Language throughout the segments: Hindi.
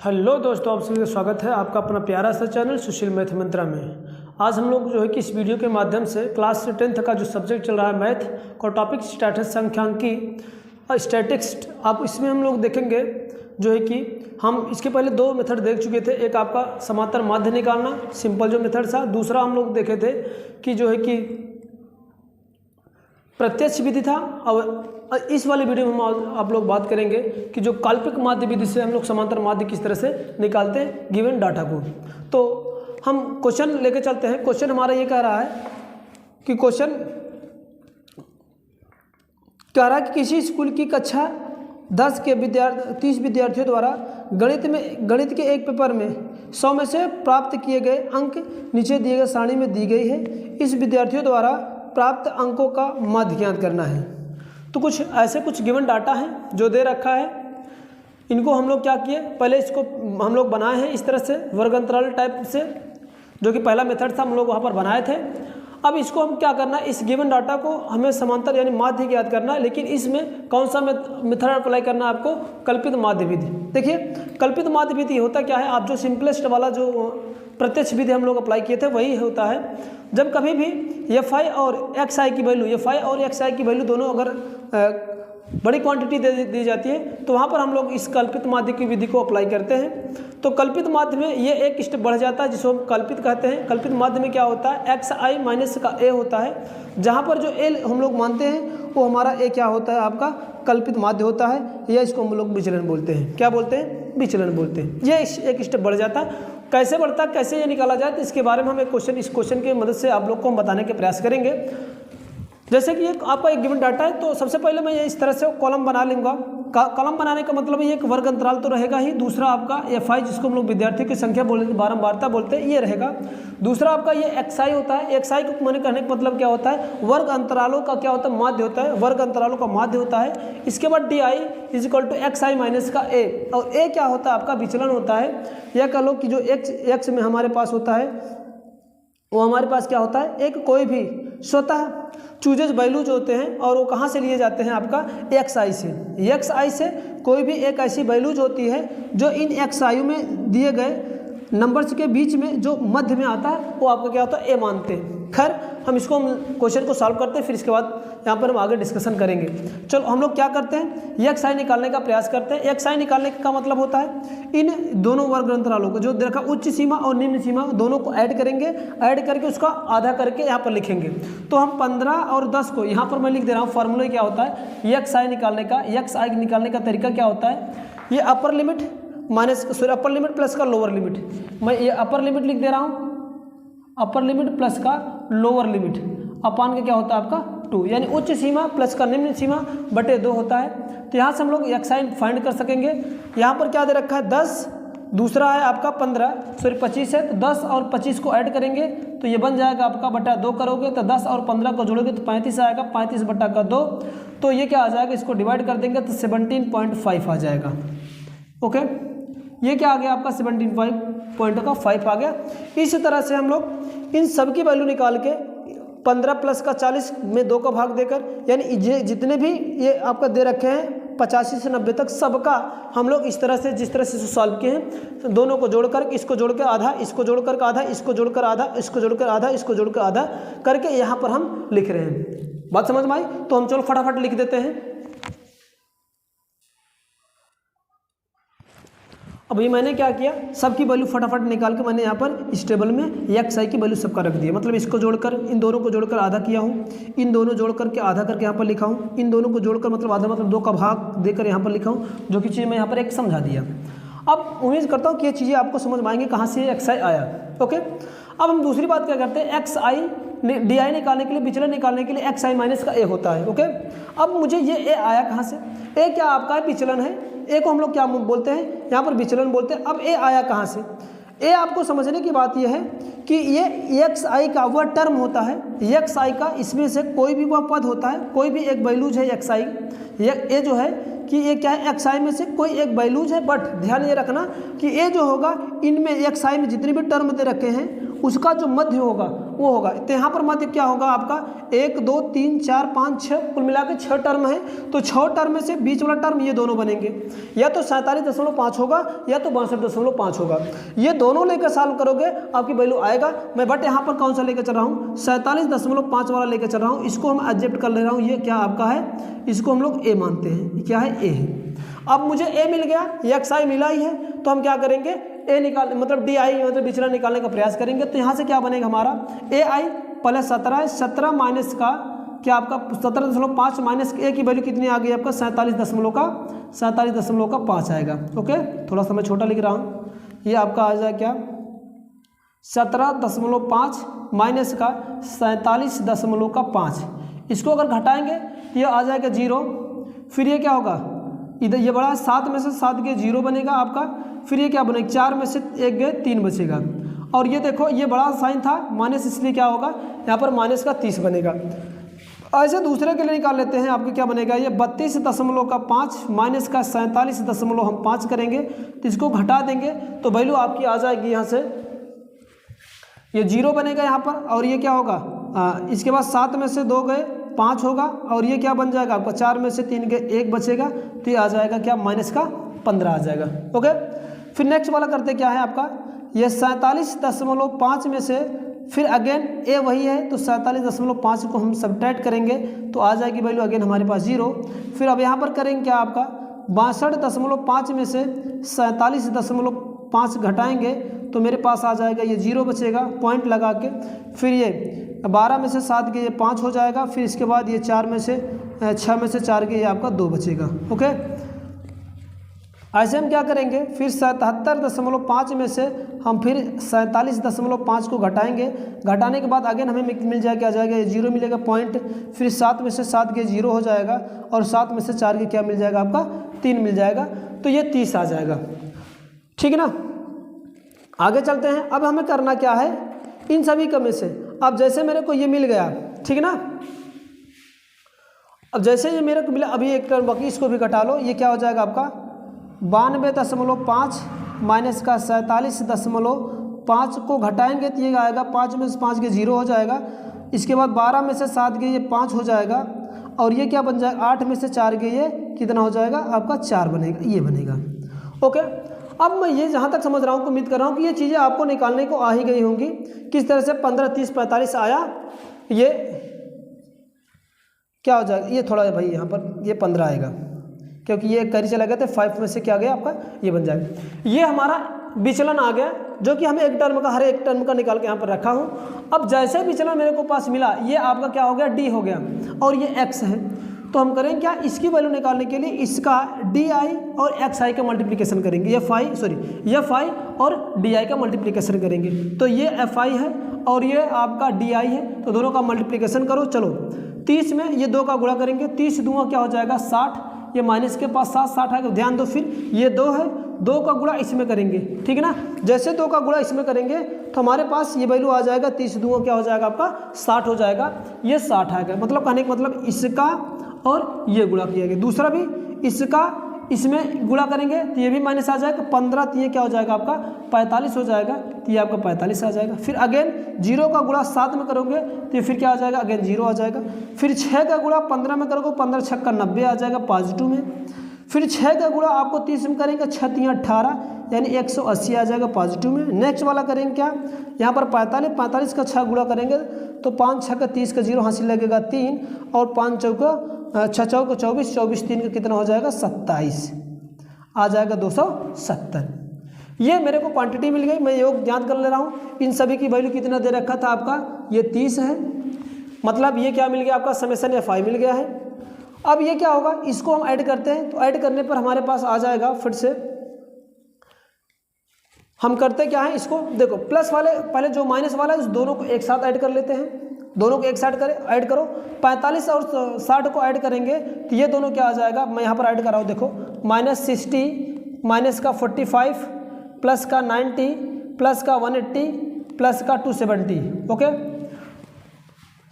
हेलो दोस्तों, आप सभी का स्वागत है आपका अपना प्यारा सा चैनल सुशील मैथ मंत्रा में। आज हम लोग जो है कि इस वीडियो के माध्यम से क्लास 10th का जो सब्जेक्ट चल रहा है मैथ का टॉपिक स्टैटिक्स सांख्यिकी स्टैटिक्स, आप इसमें हम लोग देखेंगे जो है कि हम इसके पहले दो मेथड देख चुके थे। एक आपका समांतर माध्य निकालना सिंपल जो मेथड था, दूसरा हम लोग देखे थे कि जो है कि प्रत्यक्ष विधि था। और इस वाले वीडियो में हम आप लोग बात करेंगे कि जो काल्पनिक माध्य विधि से हम लोग समांतर माध्य किस तरह से निकालते हैं गिवन डाटा को। तो हम क्वेश्चन लेके चलते हैं। क्वेश्चन हमारा ये कह रहा है कि कि किसी स्कूल की कक्षा 10 के 30 विद्यार्थियों द्वारा गणित के एक पेपर में 100 में से प्राप्त किए गए अंक नीचे दिए गए सारणी में दी गई है। इस विद्यार्थियों द्वारा प्राप्त अंकों का माध्य ज्ञात करना है। तो कुछ गिवन डाटा है जो दे रखा है। इनको हम लोग क्या किए, पहले इसको हम लोग बनाए हैं इस तरह से वर्ग अंतराल टाइप से, जो कि पहला मेथड था हम लोग वहाँ पर बनाए थे। अब इसको हम क्या करना है, इस गिवन डाटा को हमें समांतर यानी माध्य ज्ञात करना है। लेकिन इसमें कौन सा मेथड अप्लाई करना है आपको, कल्पित माध्य विधि। देखिए कल्पित माध्य विधि होता क्या है, आप जो सिंपलेस्ट वाला जो प्रत्यक्ष विधि हम लोग अप्लाई किए थे वही होता है। जब कभी भी एफ आई और एक्स आई की वैल्यू दोनों अगर बड़ी क्वांटिटी दे दी जाती है तो वहाँ पर हम लोग इस कल्पित माध्य की विधि को अप्लाई करते हैं। तो कल्पित माध्य में ये एक स्टेप बढ़ जाता है जिसको हम कल्पित कहते हैं। कल्पित माध्य में क्या होता है, एक्स आई माइनस का ए होता है, जहाँ पर जो ए हम लोग मानते हैं वो हमारा ए क्या होता है, आपका कल्पित माध्य होता है, या इसको हम लोग विचलन बोलते हैं। क्या बोलते हैं, विचलन बोलते हैं। ये एक स्टेप बढ़ जाता है। कैसे बढ़ता है, कैसे ये निकाला जाए, तो इसके बारे में हम इस क्वेश्चन की मदद से आप लोग को हम बताने के प्रयास करेंगे। जैसे कि आपका एक गिवन डाटा है, तो सबसे पहले मैं ये इस तरह से कॉलम बना लूँगा। कॉलम बनाने का मतलब ये एक वर्ग अंतराल तो रहेगा ही। दूसरा आपका एफ आई, जिसको हम लोग विद्यार्थियों की संख्या बोलते हैं, बारंबारता बोलते हैं, ये रहेगा। दूसरा आपका ये एक्स आई होता है। एक्स आई को मैंने कहने का मतलब क्या होता है, वर्ग अंतरालों का क्या होता है, माध्य होता है, वर्ग अंतरालों का माध्य होता है। इसके बाद D I is equal to X I minus का ए, और ए क्या होता है, आपका विचलन होता है। यह कह लो कि जो एक्स में हमारे पास होता है वो हमारे पास क्या होता है, एक कोई भी स्वतः चूजेज वैल्यूज होते हैं, और वो कहाँ से लिए जाते हैं, आपका एक्स आई से। एक्स आई से कोई भी एक ऐसी वैल्यूज होती है जो इन एक्स आई में दिए गए नंबर्स के बीच में जो मध्य में आता है वो आपका क्या होता है, ए मानते हैं। खैर हम क्वेश्चन को सॉल्व करते हैं, फिर इसके बाद यहाँ पर हम आगे डिस्कशन करेंगे। चलो हम लोग क्या करते हैं, एक्स आई निकालने का प्रयास करते हैं। एक्स आई निकालने का मतलब होता है इन दोनों वर्ग अंतरालों को जो देखा, उच्च सीमा और निम्न सीमा, दोनों को ऐड करेंगे। ऐड करके उसका आधा करके यहाँ पर लिखेंगे। तो हम 15 और 10 को यहाँ पर मैं लिख दे रहा हूँ। फॉर्मूला क्या होता है, एक्स आई निकालने का तरीका क्या होता है, ये अपर लिमिट प्लस का लोअर लिमिट। मैं ये अपर लिमिट लिख दे रहा हूँ, अपर लिमिट प्लस का लोअर लिमिट अपान का क्या होता है आपका 2, यानी उच्च सीमा प्लस का निम्न सीमा बटे 2 होता है। तो यहाँ से हम लोग एक्स आई फाइंड कर सकेंगे। यहाँ पर क्या दे रखा है 10, दूसरा है आपका 25 है, तो 10 और 25 को ऐड करेंगे तो ये बन जाएगा आपका बटा 2 करोगे तो 10 और 15 को जोड़ोगे तो 35 आएगा, 35 बटा का 2, तो ये क्या आ जाएगा, इसको डिवाइड कर देंगे तो 17.5 आ जाएगा। ओके, ये क्या आ गया आपका 17.5 आ गया। इसी तरह से हम लोग इन सब की वैल्यू निकाल के 15 प्लस का 40 में 2 का भाग देकर, यानी जितने भी ये आपका दे रखे हैं 85 से 90 तक, सबका हम लोग इस तरह से जिस तरह से सॉल्व किए हैं, दोनों को जोड़कर, इसको जोड़कर आधा, इसको जोड़कर आधा, इसको जोड़कर आधा, इसको जोड़कर आधा, इसको जोड़कर आधा करके यहाँ पर हम लिख रहे हैं। बात समझ में आई? तो हम चलो फटाफट लिख देते हैं। अब ये मैंने क्या किया, सबकी वैल्यू फटाफट निकाल के मैंने यहाँ पर इस टेबल में एक्स आई की वैल्यू सबका रख दिया। मतलब इसको जोड़कर, इन दोनों को जोड़कर आधा किया हूँ, इन दोनों जोड़ करके आधा करके यहाँ पर लिखा हूँ, इन दोनों को जोड़कर मतलब आधा मतलब 2 का भाग देकर यहाँ पर लिखा हूँ, जो कि चीज़ मैं यहाँ पर एक समझा दिया। अब उम्मीद करता हूँ कि ये चीज़ें आपको समझ में आएंगी कहाँ से एक्स आई आया। ओके, अब हम दूसरी बात क्या करते हैं, एक्स आई डी आई निकालने के लिए, विचलन निकालने के लिए एक्स आई माइनस का ए होता है। ओके, अब मुझे ये ए आया कहाँ से, ए क्या आपका विचलन है, ए को हम लोग क्या बोलते हैं, यहाँ पर विचलन बोलते हैं। अब ए आया कहाँ से, ए आपको समझने की बात यह है कि ये एक्स आई का वह टर्म होता है, एक्स आई का इसमें से कोई भी वह पद होता है, कोई भी एक वैल्यूज है एक्स आई, ये जो है कि ये क्या है, एक्स आई में से कोई एक वैल्यूज है। बट ध्यान ये रखना कि ये जो होगा, इनमें एक्स आई में जितने भी टर्म दे रखे हैं उसका जो मध्य होगा वो होगा। तो यहाँ पर मध्य क्या होगा आपका 1 2 3 4 5 6 कुल मिला के 6 टर्म है, तो 6 टर्म में से बीच वाला टर्म ये दोनों बनेंगे, या तो 47.5 होगा या तो 62.5 होगा। ये दोनों लेकर सॉल्व करोगे आपकी वैल्यू आएगा। मैं बट यहाँ पर कौन सा लेकर चल रहा हूँ 47.5 वाला लेकर चल रहा हूँ, इसको हम एडजस्ट कर ले रहा हूँ। ये क्या आपका है, इसको हम लोग ए मानते हैं, क्या है ए है। अब मुझे ए मिल गया, एक्स आई मिला ही है, तो हम क्या करेंगे ए निकाल मतलब डी आई मतलब विचलन निकालने का प्रयास करेंगे। तो यहाँ से क्या बनेगा हमारा ए आई प्लस 17 माइनस का क्या आपका 17.5 माइनस ए की वैल्यू कितनी आ गई आपका 47.5 आएगा। ओके, थोड़ा सा मैं छोटा लिख रहा हूँ, ये आपका आ जाएगा क्या 17.5 माइनस का 47.5। इसको अगर घटाएंगे ये आ जाएगा 0, फिर ये क्या होगा इधर ये बड़ा 7 में से 7 गए 0 बनेगा आपका, फिर ये क्या बनेगा 4 में से 1 गए 3 बचेगा। और ये देखो ये बड़ा साइन था माइनस, इसलिए क्या होगा यहाँ पर माइनस का 30 बनेगा। ऐसे दूसरे के लिए निकाल लेते हैं, आपके क्या बनेगा ये 32.5 माइनस का 47.5 करेंगे, तो इसको घटा देंगे तो वैल्यू आपकी आ जाएगी यहाँ से ये 0 बनेगा यहाँ पर। और ये क्या होगा इसके बाद 7 में से 2 गए 5 होगा, और ये क्या बन जाएगा आपका 4 में से 3 गए 1 बचेगा, तो ये आ जाएगा क्या माइनस का 15 आ जाएगा। ओके, फिर नेक्स्ट वाला करते क्या है आपका ये 47.5 में से फिर अगेन ए वही है, तो 47.5 को हम सब्ट्रैक्ट करेंगे तो आ जाएगी वैल्यू अगेन हमारे पास 0। फिर अब यहाँ पर करेंगे क्या आपका 62.5 में से 47.5 घटाएंगे तो मेरे पास आ जाएगा ये 0 बचेगा पॉइंट लगा के। फिर ये 12 में से 7 के ये 5 हो जाएगा, फिर इसके बाद ये 6 में से 4 के ये आपका 2 बचेगा। ओके, ऐसे हम क्या करेंगे फिर 77.5 में से हम फिर 47.5 को घटाएंगे, घटाने के बाद अगेन हमें मिल जाएगा, आ जाएगा ये 0 मिलेगा पॉइंट, फिर 7 में से 7 के 0 हो जाएगा, और 7 में से 4 के क्या मिल जाएगा आपका 3 मिल जाएगा, तो ये 30 आ जाएगा। ठीक है ना, आगे चलते हैं। अब हमें करना क्या है इन सभी का में से, अब जैसे मेरे को ये मिल गया, ठीक है ना, अब जैसे ये मेरे को मिला अभी एक टर्म बाकी, इसको भी घटा लो, ये क्या हो जाएगा आपका 92.5 माइनस का 47.5 को घटाएंगे तो ये आएगा 5 में से 5 के 0 हो जाएगा, इसके बाद 12 में से 7 के ये 5 हो जाएगा, और ये क्या बन जाएगा 8 में से 4 के ये कितना हो जाएगा आपका 4 बनेगा, ये बनेगा। ओके, अब मैं ये जहाँ तक समझ रहा हूँ, उम्मीद कर रहा हूँ कि ये चीज़ें आपको निकालने को आ ही गई होंगी। किस तरह से 15, 30, 45 आया, ये क्या हो जाएगा, ये थोड़ा भाई यहाँ पर ये 15 आएगा क्योंकि ये करी चला गया था, 5 में से क्या गया आपका ये बन जाएगा। ये हमारा विचलन आ गया जो कि हमें एक टर्म का हर एक टर्म का निकाल के यहाँ पर रखा हूँ। अब जैसे विचलन मेरे को पास मिला, ये आपका क्या हो गया डी हो गया, और ये एक्स है, तो हम करें क्या इसकी वैल्यू निकालने के लिए इसका डी आई और एक्स आई का मल्टीप्लिकेशन करेंगे, एफ आई और डी आई का मल्टीप्लिकेशन करेंगे, तो ये एफ आई है और ये आपका डी आई है, तो दोनों का मल्टीप्लिकेशन करो। चलो 30 में ये 2 का गुणा करेंगे, 30 दूंगा क्या हो जाएगा 60, ये माइनस के पास 60 आएगा, ध्यान दो, फिर ये 2 है, 2 का गुणा इसमें करेंगे, ठीक है ना, जैसे 2 का गुणा इसमें करेंगे तो हमारे पास ये वैल्यू आ जाएगा 30 दूंगा क्या हो जाएगा आपका 60 हो जाएगा, ये 60 आएगा। मतलब कहने का मतलब इसका और ये गुणा किया गया, दूसरा भी इसका इसमें गुणा करेंगे तो ये भी माइनस आ जाएगा, 15 तो ये क्या हो जाएगा आपका 45 हो जाएगा, तो ये आपका 45 आ जाएगा। फिर अगेन 0 का गुणा 7 में करोगे तो ये फिर क्या आ जाएगा अगेन 0 आ जाएगा। फिर 6 का गुणा 15 में करोगे, 15 6 का 90 आ जाएगा पॉजिटिव में। फिर 6 का गुणा आपको 30 में करेंगे, 6 3 18 यानी 180 आ जाएगा पॉजिटिव में। नेक्स्ट वाला करेंगे क्या, यहाँ पर 45 का 6 गुणा करेंगे तो 5 6 का 30 का 0 हासिल लगेगा 3, और 5 चौका 6 चौका 24, 24 3 का कितना हो जाएगा 27 आ जाएगा 270। ये मेरे को क्वांटिटी मिल गई, मैं योग याद कर ले रहा हूँ। इन सभी की वैल्यू कितना दे रखा था आपका, ये 30 है, मतलब ये क्या मिल गया आपका समेशन एफ आई मिल गया है। अब ये क्या होगा, इसको हम ऐड करते हैं, तो ऐड करने पर हमारे पास आ जाएगा, फिर से हम करते क्या है, इसको देखो प्लस वाले पहले जो माइनस वाला है उस दोनों को एक साथ ऐड कर लेते हैं, दोनों को एक साथ ऐड करो। 45 और 60 को ऐड करेंगे तो ये दोनों क्या आ जाएगा, मैं यहाँ पर ऐड कर रहा हूँ, देखो -60 माइनस का 45 प्लस का 90 प्लस का 180 प्लस का 270। ओके,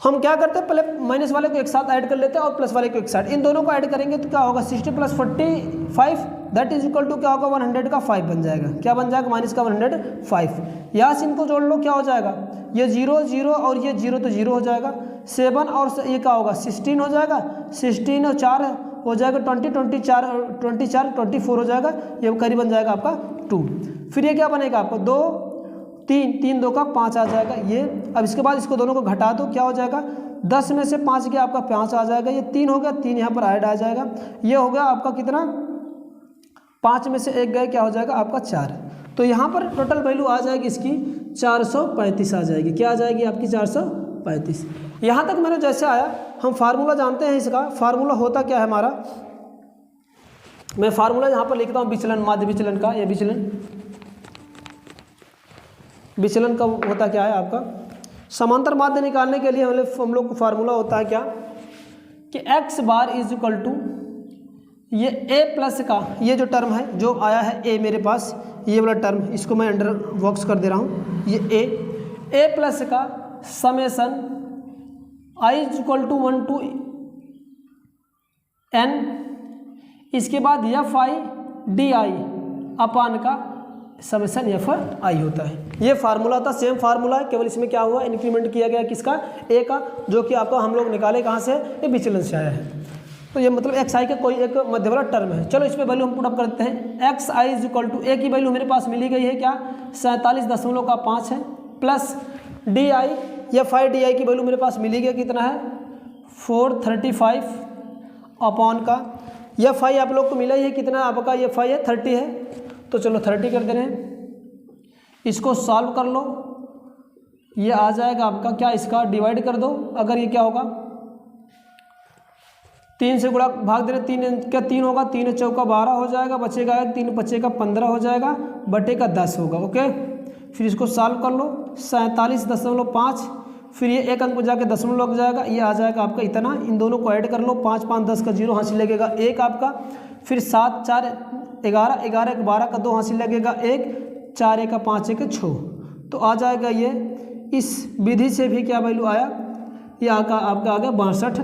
हम क्या करते हैं, पहले माइनस वाले को एक साथ ऐड कर लेते हैं और प्लस वाले को एक साथ, इन दोनों को ऐड करेंगे तो क्या होगा 60 + 45 दैट इज इक्वल टू क्या होगा 100 का 5 बन जाएगा। क्या बन जाएगा माइनस का 105। यहाँ से इनको जोड़ लो, क्या हो जाएगा ये 0 0 और ये 0 तो 0 हो जाएगा। 7 और ये क्या होगा 16 हो जाएगा। 16 और 4 हो जाएगा 20 24 हो जाएगा। ये करीब बन जाएगा आपका 2। फिर ये क्या बनेगा आपको 2 3 3 2 का 5 आ जाएगा ये। अब इसके बाद इसको दोनों को घटा दो, क्या हो जाएगा 10 में से 5 गया आपका 5 आ जाएगा। ये 3 हो गया, 3 यहाँ पर ऐड आ जाएगा। ये हो गया आपका कितना 5 में से 1 गए, क्या हो जाएगा आपका 4। तो यहाँ पर टोटल वैल्यू आ जाएगी इसकी 435 आ जाएगी। क्या आ जाएगी आपकी 435। यहाँ तक मैंने जैसे आया, हम फार्मूला जानते हैं इसका। फार्मूला होता क्या है हमारा, मैं फार्मूला यहाँ पर लिखता हूँ विचलन, माध्य विचलन का। ये विचलन का होता क्या है आपका, समांतर माध्य निकालने के लिए हम लोग को फार्मूला होता है क्या कि x bar is equal to ये a प्लस का ये जो टर्म है जो आया है a मेरे पास, ये वाला टर्म, इसको मैं अंडर बॉक्स कर दे रहा हूँ। ये a प्लस का summation i is equal to 1 to n, इसके बाद एफ आई डी आई अपान का समेसन एफ आई होता है। ये फार्मूला था, सेम फार्मूला है, केवल इसमें क्या हुआ इंक्रीमेंट किया गया किसका ए का, जो कि आपको हम लोग निकाले कहाँ से, ये विचलन से आया है। तो ये मतलब एक्स आई का कोई एक मध्य वाला टर्म है। चलो इस पर वैल्यू हम पुट अप करते हैं। X i is equal to A की वैल्यू मेरे पास मिली गई है क्या 47.5 है, plus D I F I D I की वैल्यू मेरे पास मिली गई कितना है 435 अपॉन का एफ आई आप लोग को मिला ही है कितना आपका एफ आई है 30 है। तो चलो 30 कर दे रहे हैं, इसको सॉल्व कर लो, ये आ जाएगा आपका क्या, इसका डिवाइड कर दो। अगर ये क्या होगा 3 से गुणा भाग दे रहे, 3 क्या 3 होगा, 3 चौका 12 हो जाएगा, बचेगा 3 बचे का 15 हो जाएगा, बटे का 10 होगा। ओके, फिर इसको सॉल्व कर लो 47.5, फिर ये एक अंक में जाके दशमलव लग जाएगा, ये आ जाएगा आपका इतना। इन दोनों को ऐड कर लो, 5 5 10 का 0 हासिल लगेगा 1 आपका, फिर 7 4 11 11 1 12 का 2 हासिल लगेगा 1, 4 1 का 5 1 6। तो आ जाएगा ये, इस विधि से भी क्या वैल्यू आया, ये आपका आ गया 62,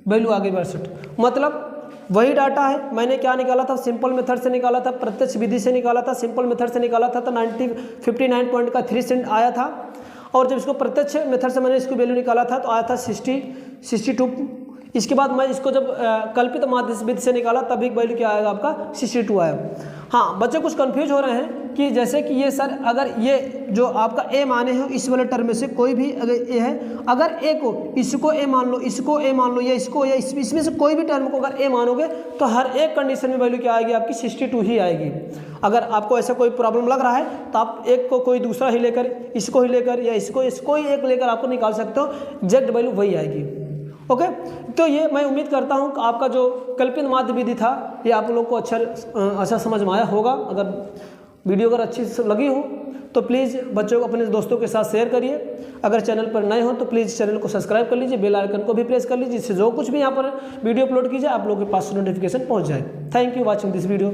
वैल्यू आ गई 62। मतलब वही डाटा है, मैंने क्या निकाला था, सिंपल मेथड से निकाला था, प्रत्यक्ष विधि से निकाला था, सिंपल मेथड से निकाला था तो 59.3 आया था। और जब इसको प्रत्यक्ष मेथड से मैंने इसको वैल्यू निकाला था तो आया था 62। इसके बाद मैं इसको जब कल्पित माध्य विधि से निकाला तभी वैल्यू क्या आएगा आपका 62 आया। हाँ, बच्चे कुछ कंफ्यूज हो रहे हैं कि जैसे कि ये सर अगर ये जो आपका ए माने हो इस वाले टर्म में से कोई भी अगर ए है, अगर ए को इसको ए मान लो, इसको ए मान लो, या इसको या इसमें से कोई भी टर्म को अगर ए मानोगे तो हर एक कंडीशन में वैल्यू क्या आएगी आपकी 62 ही आएगी। अगर आपको ऐसा कोई प्रॉब्लम लग रहा है तो आप एक को कोई दूसरा ही लेकर, इसको ही लेकर या इसको ही एक लेकर आपको निकाल सकते हो, एग्जैक्ट वैल्यू वही आएगी। ओके, तो ये मैं उम्मीद करता हूँ कि आपका जो कल्पित माध्य विधि था ये आप लोग को अच्छा समझ में आया होगा। अगर वीडियो अगर अच्छी लगी हो तो प्लीज़ बच्चों को अपने दोस्तों के साथ शेयर करिए। अगर चैनल पर नए हो तो प्लीज़ चैनल को सब्सक्राइब कर लीजिए, बेल आइकन को भी प्रेस कर लीजिए, जिससे जो कुछ भी यहाँ पर वीडियो अपलोड कीजिए आप लोगों के पास नोटिफिकेशन पहुँच जाए। Thank you watching this video.